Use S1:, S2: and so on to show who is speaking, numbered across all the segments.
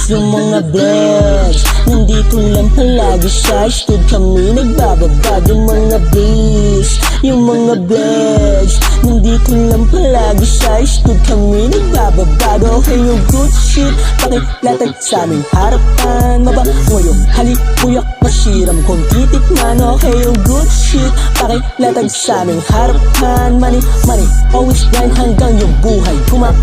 S1: yung mga bless. Nandito lang palagi sa stood kami nagbababad. Yung mga bliss, yung mga bless. Nandito lang palagi sa stood kami nagbababad. Okay yung good shit, pakilatag sa aming harapan. Mabango yung halipuyak, masiram kung titikman. Okay yung good shit, pakilatag sa aming harapan. Money, money, always grind hanggang yung buhay kumaan.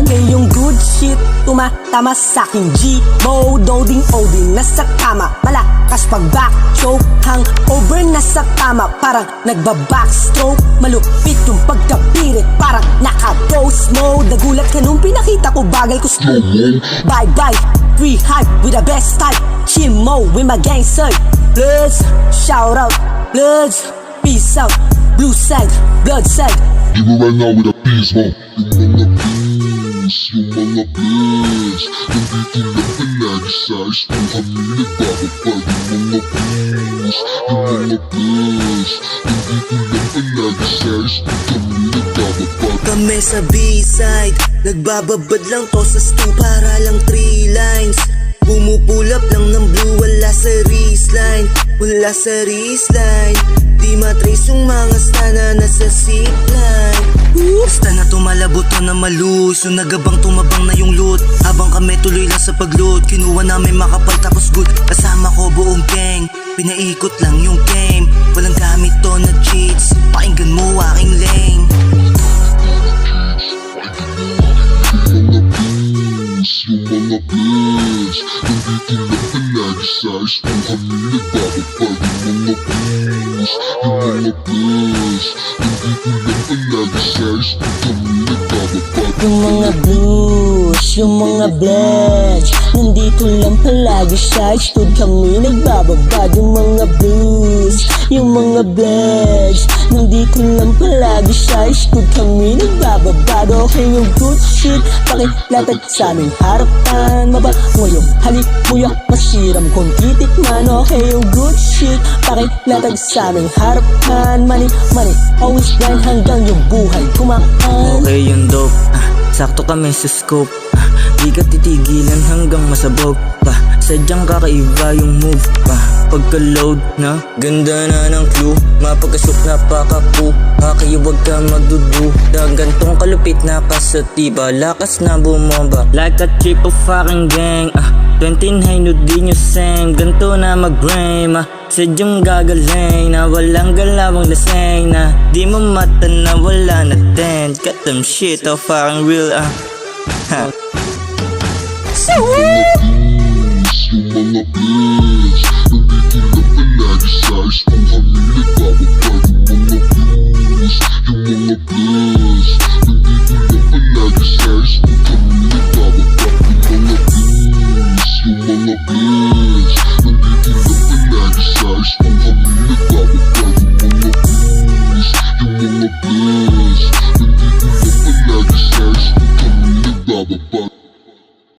S1: Okay yung good shit, tumatama sa'king G-mode. Oding-oding, nasa kama, malakas pag back choke. Hangover, nasa kama, parang nagba-backstroke. Malupit yung pagkapirit, parang naka-ghost mode. Nagulat ka nung pinakita ko bagay ko slow. Bye-bye, free hype with the best type. Chimo with my gang sir. Bloods, shout out, Bloods, peace out. Blue side, blood side.
S2: Give me right now with a peace, mo. Yung mga blues, yung mga blues. Nandito lang palagi sa school kami nagbababad. Yung mga blues, yung mga blues. Nandito lang palagi sa school kami nagbababad.
S3: Kami sa B-side, nagbababad lang to sa stew para lang 3 lines. Pumupulap lang ng blue, wala sa wristline. Wala sa wristline. Di matrace yung mga stana nasa zipline. Basta na tumalabot to na malus. Yung nagabang tumabang na yung loot. Habang kami tuloy lang sa pag-loot. Kinuha namin makapal tapos good. Kasama ko buong gang. Pinaikot lang yung game. Walang gamit to na cheats. Pakinggan mo aking lane.
S2: Yung mga blues, nandito lang palagi sa school kami nagbababad. Yung mga blues, yung mga blues. Nandito lang palagi sa school kami nagbababad.
S1: Yung mga blues, yung mga bless. Nandito lang palagi sa stood kami nagbababad. Yung mga blues, yung mga bless. Nandito lang palagi sa stood kami nagbababad. Okay yung good shit, pakilatag sa aming harapan. Mabango yung halipuyak, masiram kung titikman. Okay yung good shit, pakilatag sa aming harapan. Money, money, always grind hanggang yung buhay kumaan.
S3: Okay yung dope, sakto kami sa scope. Di ka titigilan hanggang masabog pa. Sadyang kakaiba yung move pa. Pagka-load na, ganda na ng clue. Mapagkasok napakapu. Kaya wag ka magdududa. Gantong kalupit na kasatiba. Lakas na bumomba like a trip of fucking gang. 29 di nyo seng. Ganto na mag-rhyme. Sadyang gagaling na walang galawang laseng. Na di mo mata na wala na tent. Cut them shit of fucking real.
S2: Yung mga blues, nandito lang palagi sa school kami nagbababad. Yung mga blues, yung mga blues.